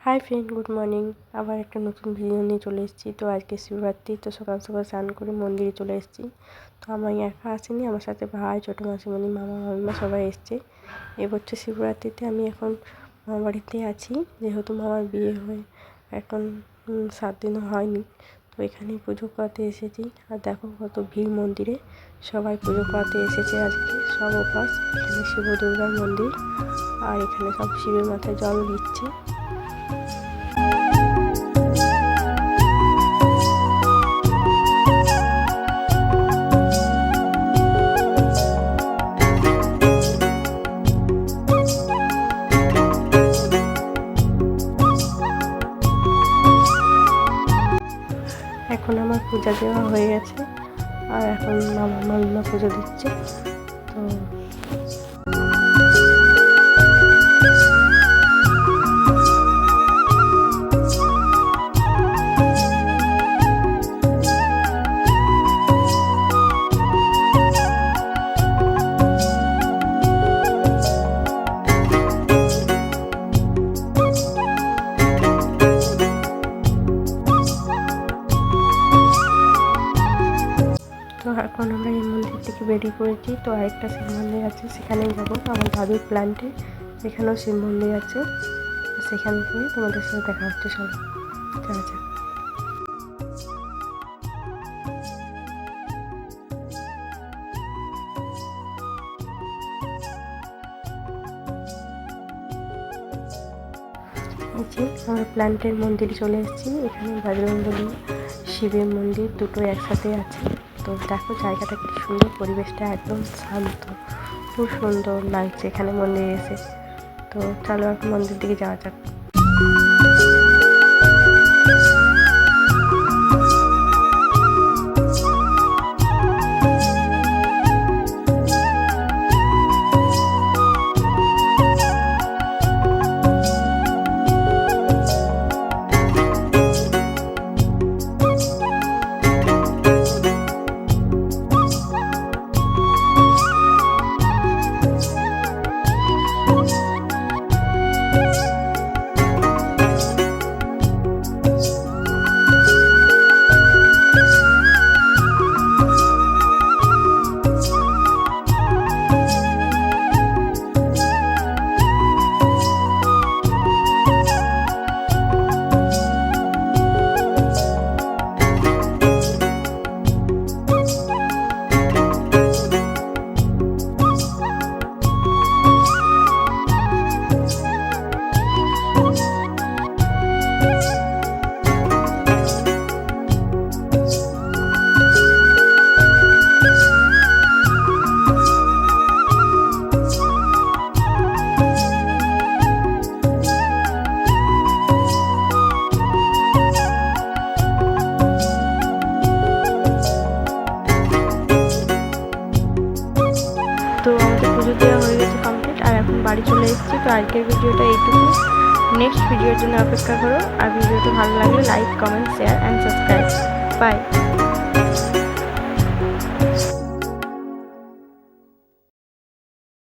Hi friend, good morning. আবার একটা নতুন ভিডিও নিয়ে চলে এসেছি। তো আজকে শিবরাত্রি, তো সকাল সকাল স্নান করে মন্দিরে চলে এসেছি। তো আমি একা আসিনি, আমার সাথে ভাই, ছোটো মাসিমণি, মামা মামিমা সবাই এসছে। এবছর শিবরাত্রিতে আমি এখন মামা বাড়িতে আছি, যেহেতু মামার বিয়ে হয়ে এখন 7 দিনও হয়নি। তো এখানেই পুজো করাতে এসেছি। আর দেখো কত ভিড় মন্দিরে, সবাই পুজো করাতে এসেছে আজকে, সব উপাস। এখানে শিব দুর্গার মন্দির, আর এখানে সব শিবের মাথায় জল দিচ্ছে। এখন আমার পূজা দেওয়া হয়ে গেছে, আর এখন মামা মামিমা পুজো দিচ্ছে। তো এখন আমরা এই মন্দির থেকে বেরিয়ে পড়েছি। তো আরেকটা শিব মন্দির আছে, সেখানেই যাবো, আমার দাদুর প্ল্যান্টে। সেখানেও শিব মন্দির আছে, সেখান থেকে তোমাদের সাথে দেখা হচ্ছে। সব যাওয়া যাক। আমরা প্ল্যান্টের মন্দিরে চলে এসেছি। এখানে বজরংবলী, শিবের মন্দির দুটো একসাথে আছে। তো দেখো জায়গাটা কি সুন্দর, পরিবেশটা একদম শান্ত, খুব সুন্দর লাগছে এখানে মন্দিরে এসে। তো চলো এখন মন্দির দিকে যাওয়া যাক। তো আমাদের পুজো দেওয়া হয়ে গেছে কমপ্লিট, আর এখন বাড়ি চলে এসেছি। তো আজকের ভিডিওটা এইটুকু। নেক্সট ভিডিওর জন্য অপেক্ষা করো। আর ভিডিওটা ভালো লাগলে like, comment, share and subscribe. By.